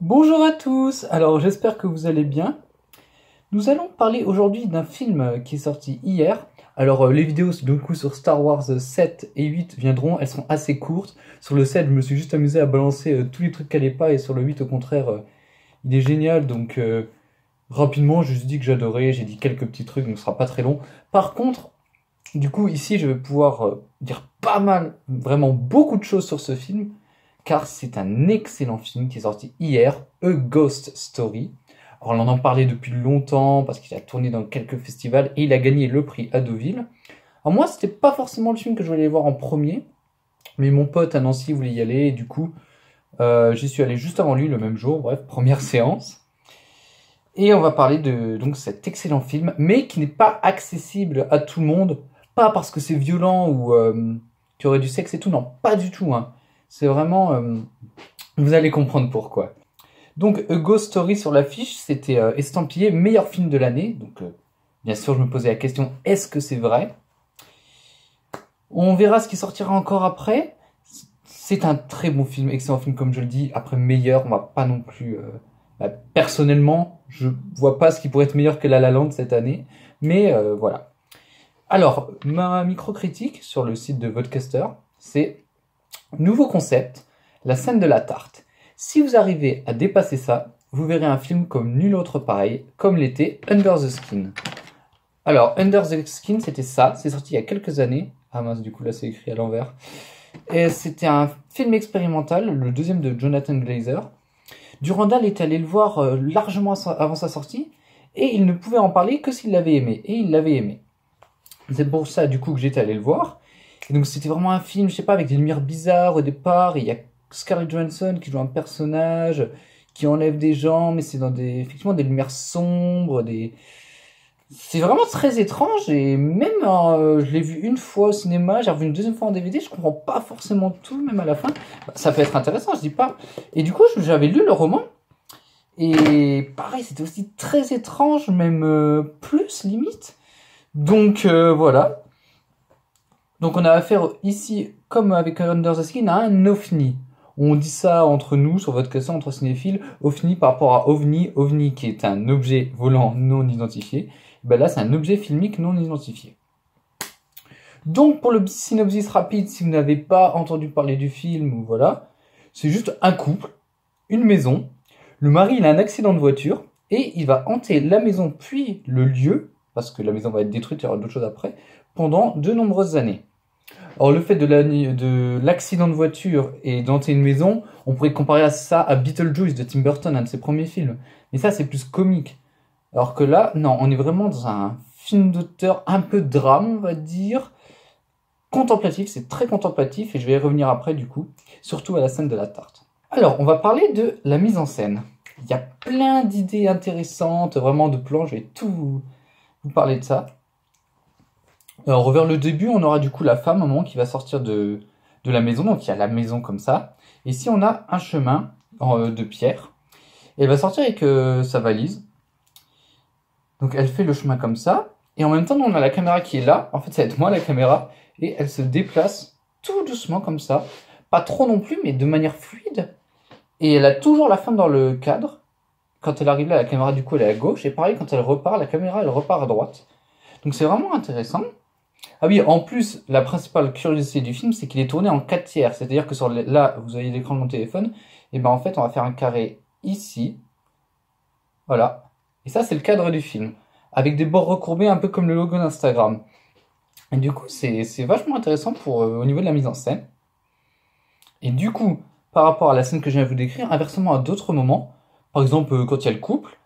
Bonjour à tous, alors j'espère que vous allez bien. Nous allons parler aujourd'hui d'un film qui est sorti hier. Alors les vidéos du coup sur Star Wars 7 et 8 viendront, elles sont assez courtes. Sur le 7 je me suis juste amusé à balancer tous les trucs qui allaient pas et sur le 8 au contraire il est génial donc rapidement je juste dit que j'adorais, j'ai dit quelques petits trucs donc ce sera pas très long. Par contre du coup ici je vais pouvoir dire pas mal, vraiment beaucoup de choses sur ce film. Car c'est un excellent film qui est sorti hier, A Ghost Story. Alors on en parlait depuis longtemps parce qu'il a tourné dans quelques festivals et il a gagné le prix à Deauville. Alors moi c'était pas forcément le film que je voulais aller voir en premier, mais mon pote à Nancy voulait y aller et du coup j'y suis allé juste avant lui le même jour, bref, première séance. Et on va parler de donc cet excellent film, mais qui n'est pas accessible à tout le monde, pas parce que c'est violent ou qu'il y aurait du sexe et tout, non, pas du tout, hein. C'est vraiment... vous allez comprendre pourquoi. Donc, A Ghost Story sur l'affiche, c'était estampillé meilleur film de l'année. Donc, bien sûr, je me posais la question, est-ce que c'est vrai? On verra ce qui sortira encore après. C'est un très bon film, excellent film, comme je le dis. Après, meilleur, on va pas non plus... personnellement, je vois pas ce qui pourrait être meilleur que La La Land cette année. Mais voilà. Alors, ma micro-critique sur le site de Vodcaster, c'est... Nouveau concept, la scène de la tarte. Si vous arrivez à dépasser ça, vous verrez un film comme nul autre pareil, comme l'était Under the Skin. Alors, Under the Skin, c'était ça, c'est sorti il y a quelques années. Ah mince, du coup là c'est écrit à l'envers. Et c'était un film expérimental, le deuxième de Jonathan Glazer. Durandal est allé le voir largement avant sa sortie, et il ne pouvait en parler que s'il l'avait aimé, et il l'avait aimé. C'est pour ça du coup que j'étais allé le voir. Et donc c'était vraiment un film, je sais pas, avec des lumières bizarres au départ, et il y a Scarlett Johansson qui joue un personnage qui enlève des gens, mais c'est dans effectivement des lumières sombres, c'est vraiment très étrange, et même je l'ai vu une fois au cinéma, j'ai revu une deuxième fois en DVD, je comprends pas forcément tout, même à la fin. Ça peut être intéressant, je dis pas. Et du coup, j'avais lu le roman, et pareil, c'était aussi très étrange, même plus limite. Donc voilà. Donc on a affaire ici, comme avec Under the Skin, à un ovni. On dit ça entre nous, sur votre question, entre cinéphiles, ovni par rapport à ovni, ovni qui est un objet volant non identifié. Ben là, c'est un objet filmique non identifié. Donc pour le synopsis rapide, si vous n'avez pas entendu parler du film, ou voilà, c'est juste un couple, une maison. Le mari, il a un accident de voiture et il va hanter la maison puis le lieu, parce que la maison va être détruite, il y aura d'autres choses après, pendant de nombreuses années. Alors le fait de l'accident de voiture et d'hanter une maison, on pourrait comparer ça à Beetlejuice de Tim Burton, un de ses premiers films. Mais ça c'est plus comique. Alors que là, non, on est vraiment dans un film d'auteur un peu drame, on va dire. Contemplatif, c'est très contemplatif et je vais y revenir après du coup, surtout à la scène de la tarte. Alors, on va parler de la mise en scène. Il y a plein d'idées intéressantes, vraiment de plans, je vais tout vous parler de ça. Alors, vers le début, on aura du coup la femme, à un moment, qui va sortir de la maison. Donc, il y a la maison comme ça. Et ici, on a un chemin de pierre. Et elle va sortir avec sa valise. Donc, elle fait le chemin comme ça. Et en même temps, on a la caméra qui est là. En fait, ça va être moi, la caméra. Et elle se déplace tout doucement comme ça. Pas trop non plus, mais de manière fluide. Et elle a toujours la femme dans le cadre. Quand elle arrive là, la caméra, du coup, elle est à gauche. Et pareil, quand elle repart, la caméra, elle repart à droite. Donc, c'est vraiment intéressant. Ah oui, en plus, la principale curiosité du film, c'est qu'il est tourné en 4 tiers. C'est-à-dire que là, vous avez l'écran de mon téléphone. Et ben en fait, on va faire un carré ici. Voilà. Et ça, c'est le cadre du film. Avec des bords recourbés, un peu comme le logo d'Instagram. Et du coup, c'est vachement intéressant au niveau de la mise en scène. Et du coup, par rapport à la scène que je viens de vous décrire, inversement à d'autres moments, par exemple, quand il y a le couple,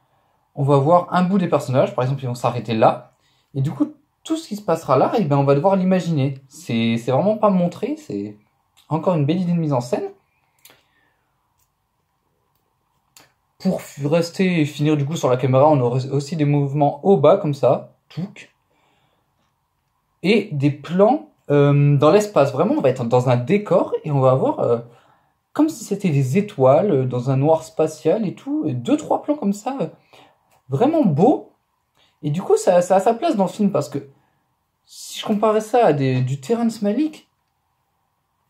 on va voir un bout des personnages. Par exemple, ils vont s'arrêter là. Et du coup, tout ce qui se passera là, et ben on va devoir l'imaginer. C'est vraiment pas montré, c'est encore une belle idée de mise en scène. Pour rester et finir du coup sur la caméra, on aura aussi des mouvements haut-bas comme ça, touc, et des plans dans l'espace. Vraiment, on va être dans un décor et on va avoir comme si c'était des étoiles dans un noir spatial et tout, et 2-3 plans comme ça, vraiment beaux. Et du coup, ça a sa place dans le film parce que si je comparais ça à du Terrence Malick,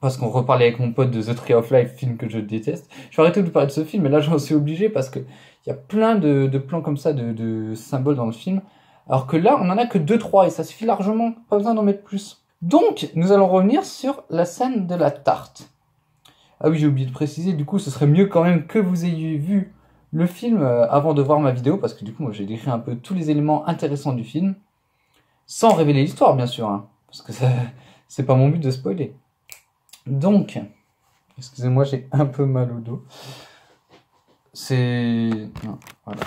parce qu'on reparlait avec mon pote de The Tree of Life, film que je déteste. Je vais arrêter de parler de ce film, mais là j'en suis obligé parce que il y a plein de plans comme ça, de symboles dans le film. Alors que là, on en a que 2-3 et ça suffit largement, pas besoin d'en mettre plus. Donc, nous allons revenir sur la scène de la tarte. Ah oui, j'ai oublié de préciser, du coup, ce serait mieux quand même que vous ayez vu le film avant de voir ma vidéo, parce que du coup, moi j'ai décrit un peu tous les éléments intéressants du film, sans révéler l'histoire, bien sûr, hein, parce que c'est pas mon but de spoiler. Donc, excusez-moi, j'ai un peu mal au dos. Non, voilà.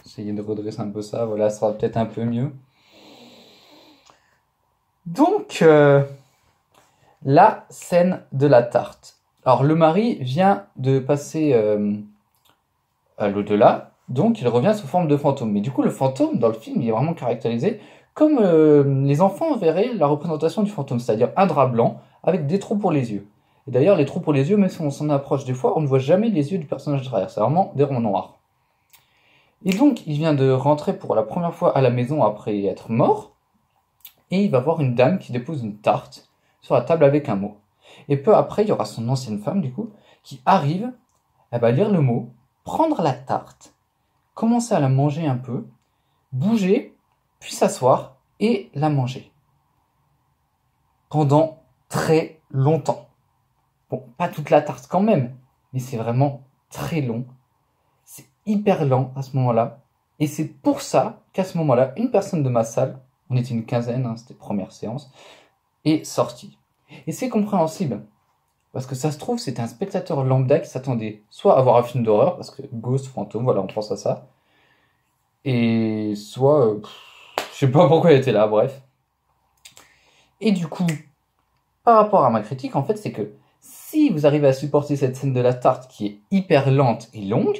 Essayez de redresser un peu ça, voilà, ça sera peut-être un peu mieux. Donc, la scène de la tarte. Alors, le mari vient de passer à l'au-delà, donc il revient sous forme de fantôme. Mais du coup, le fantôme, dans le film, il est vraiment caractérisé comme les enfants verraient la représentation du fantôme, c'est-à-dire un drap blanc avec des trous pour les yeux. Et d'ailleurs, les trous pour les yeux, même si on s'en approche des fois, on ne voit jamais les yeux du personnage derrière, c'est vraiment des ronds noirs. Et donc, il vient de rentrer pour la première fois à la maison après être mort, et il va voir une dame qui dépose une tarte sur la table avec un mot. Et peu après, il y aura son ancienne femme, du coup, qui arrive, elle va lire le mot, prendre la tarte, commencer à la manger un peu, bouger, puis s'asseoir et la manger. Pendant très longtemps. Bon, pas toute la tarte quand même, mais c'est vraiment très long. C'est hyper lent à ce moment-là. Et c'est pour ça qu'à ce moment-là, une personne de ma salle, on était une quinzaine, hein, c'était première séance, est sortie. Et c'est compréhensible. Parce que ça se trouve, c'était un spectateur lambda qui s'attendait soit à voir un film d'horreur, parce que Ghost, fantôme, voilà, on pense à ça. Et soit, je sais pas pourquoi elle était là, bref. Et du coup, par rapport à ma critique, en fait, c'est que si vous arrivez à supporter cette scène de la tarte qui est hyper lente et longue,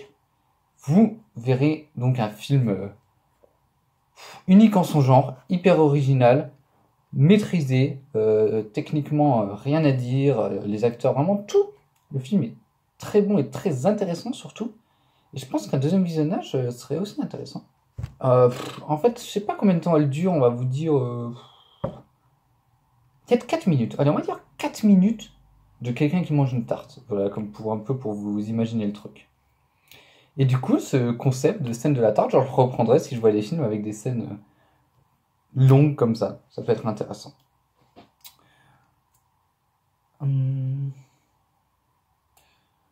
vous verrez donc un film unique en son genre, hyper original, maîtrisé, techniquement rien à dire, les acteurs, vraiment tout. Le film est très bon et très intéressant surtout. Et je pense qu'un deuxième visionnage serait aussi intéressant. En fait, je sais pas combien de temps elle dure, on va vous dire... Peut-être 4 minutes. Allez, on va dire 4 minutes de quelqu'un qui mange une tarte. Voilà, comme pour un peu pour vous imaginer le truc. Et du coup, ce concept de scène de la tarte, je le reprendrai si je vois des films avec des scènes longues comme ça. Ça peut être intéressant.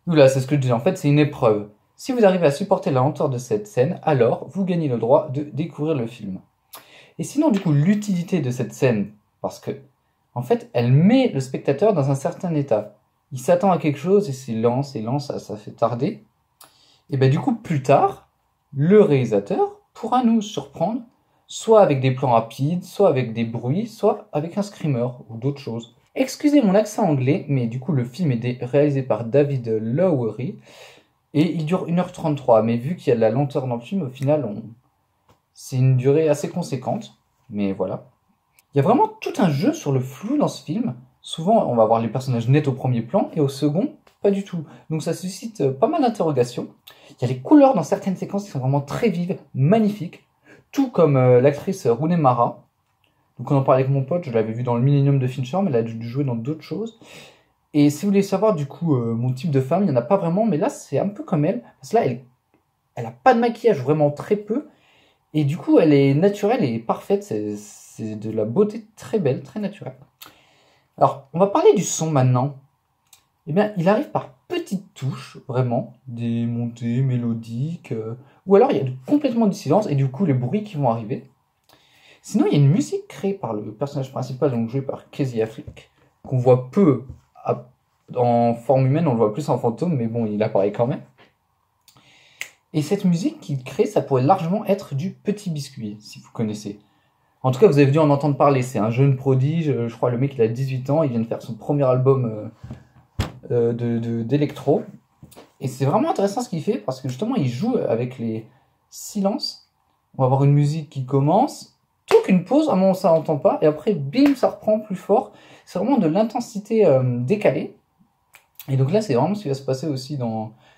Là, c'est ce que je disais. En fait, c'est une épreuve. Si vous arrivez à supporter la lenteur de cette scène, alors vous gagnez le droit de découvrir le film. Et sinon, du coup, l'utilité de cette scène, parce que, en fait, elle met le spectateur dans un certain état. Il s'attend à quelque chose et c'est lent, ça fait tarder. Et bien du coup, plus tard, le réalisateur pourra nous surprendre, soit avec des plans rapides, soit avec des bruits, soit avec un screamer ou d'autres choses. Excusez mon accent anglais, mais du coup le film est réalisé par David Lowery et il dure 1h33, mais vu qu'il y a de la lenteur dans le film, au final, c'est une durée assez conséquente, mais voilà. Il y a vraiment tout un jeu sur le flou dans ce film. Souvent, on va voir les personnages nets au premier plan, et au second, pas du tout. Donc ça suscite pas mal d'interrogations. Il y a les couleurs dans certaines séquences qui sont vraiment très vives, magnifiques. Tout comme l'actrice Rooney Mara. Donc on en parlait avec mon pote, je l'avais vu dans le Millennium de Fincher, mais elle a dû jouer dans d'autres choses. Et si vous voulez savoir du coup mon type de femme, il n'y en a pas vraiment, mais là c'est un peu comme elle. Parce que là, elle a pas de maquillage, vraiment très peu. Et du coup, elle est naturelle et parfaite. C'est de la beauté très belle, très naturelle. Alors, on va parler du son maintenant. Eh bien, il arrive par petites touches, vraiment, des montées mélodiques, ou alors il y a complètement du silence et du coup les bruits qui vont arriver. Sinon, il y a une musique créée par le personnage principal, donc joué par Casey Affleck, qu'on voit peu en forme humaine, on le voit plus en fantôme, mais bon, il apparaît quand même. Et cette musique qu'il crée, ça pourrait largement être du Petit Biscuit, si vous connaissez. En tout cas, vous avez dû en entendre parler, c'est un jeune prodige, je crois le mec il a 18 ans, il vient de faire son premier album d'électro. Et c'est vraiment intéressant ce qu'il fait, parce que justement il joue avec les silences. On va avoir une musique qui commence, tout qu'une pause, à un moment ça n'entend pas, et après bim, ça reprend plus fort. C'est vraiment de l'intensité décalée. Et donc là, c'est vraiment ce qui va se passer aussi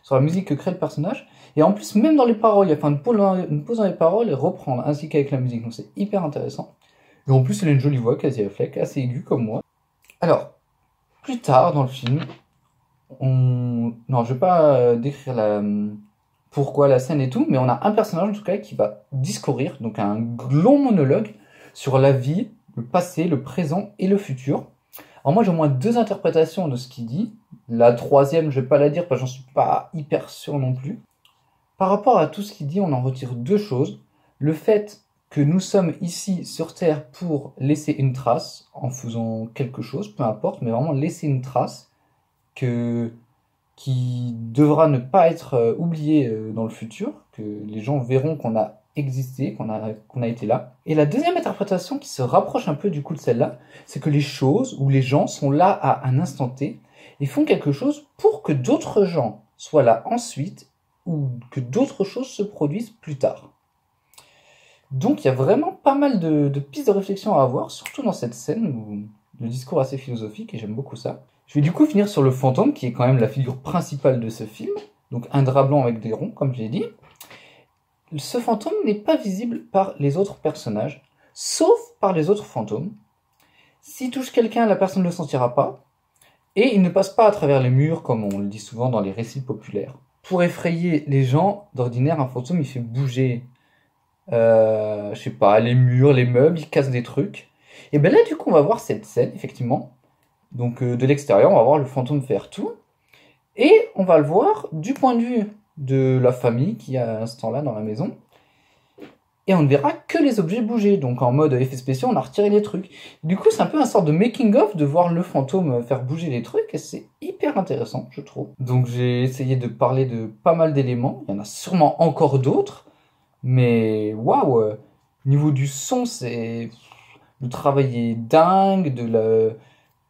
sur la musique que crée le personnage. Et en plus, même dans les paroles, il y a une pause dans les paroles et reprendre, ainsi qu'avec la musique. Donc c'est hyper intéressant. Et en plus, elle a une jolie voix, Casey Affleck, assez aiguë comme moi. Alors, plus tard dans le film, non, je vais pas décrire pourquoi la scène et tout, mais on a un personnage en tout cas qui va discourir, donc un long monologue sur la vie, le passé, le présent et le futur. Alors moi j'ai au moins deux interprétations de ce qu'il dit. La troisième, je vais pas la dire parce que j'en suis pas hyper sûr non plus. Par rapport à tout ce qu'il dit, on en retire deux choses. Le fait que nous sommes ici sur Terre pour laisser une trace, en faisant quelque chose, peu importe, mais vraiment laisser une trace qui devra ne pas être oubliée dans le futur, que les gens verront qu'on a existé, qu'on a été là. Et la deuxième interprétation qui se rapproche un peu du coup de celle-là, c'est que les choses ou les gens sont là à un instant T et font quelque chose pour que d'autres gens soient là ensuite ou que d'autres choses se produisent plus tard. Donc il y a vraiment pas mal de pistes de réflexion à avoir, surtout dans cette scène où le discours est assez philosophique et j'aime beaucoup ça. Je vais du coup finir sur le fantôme qui est quand même la figure principale de ce film, donc un drap blanc avec des ronds comme je l'ai dit. Ce fantôme n'est pas visible par les autres personnages, sauf par les autres fantômes. S'il touche quelqu'un, la personne ne le sentira pas, et il ne passe pas à travers les murs comme on le dit souvent dans les récits populaires. Pour effrayer les gens, d'ordinaire, un fantôme il fait bouger je sais pas, les murs, les meubles, il casse des trucs. Et ben là, du coup, on va voir cette scène, effectivement. Donc, de l'extérieur, on va voir le fantôme faire tout. Et on va le voir du point de vue de la famille qui a à ce temps-là dans la maison. Et on ne verra que les objets bouger. Donc, en mode effet spéciaux, on a retiré les trucs. Du coup, c'est un peu un sorte de making-of de voir le fantôme faire bouger les trucs. Et c'est hyper intéressant, je trouve. Donc, j'ai essayé de parler de pas mal d'éléments. Il y en a sûrement encore d'autres. Mais waouh, niveau du son, le travail est dingue,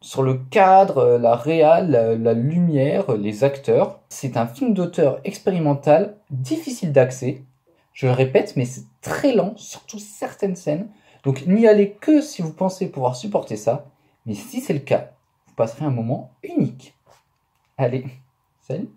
sur le cadre, la réal, la lumière, les acteurs. C'est un film d'auteur expérimental, difficile d'accès. Je le répète, mais c'est très lent, surtout certaines scènes. Donc n'y allez que si vous pensez pouvoir supporter ça. Mais si c'est le cas, vous passerez un moment unique. Allez, salut!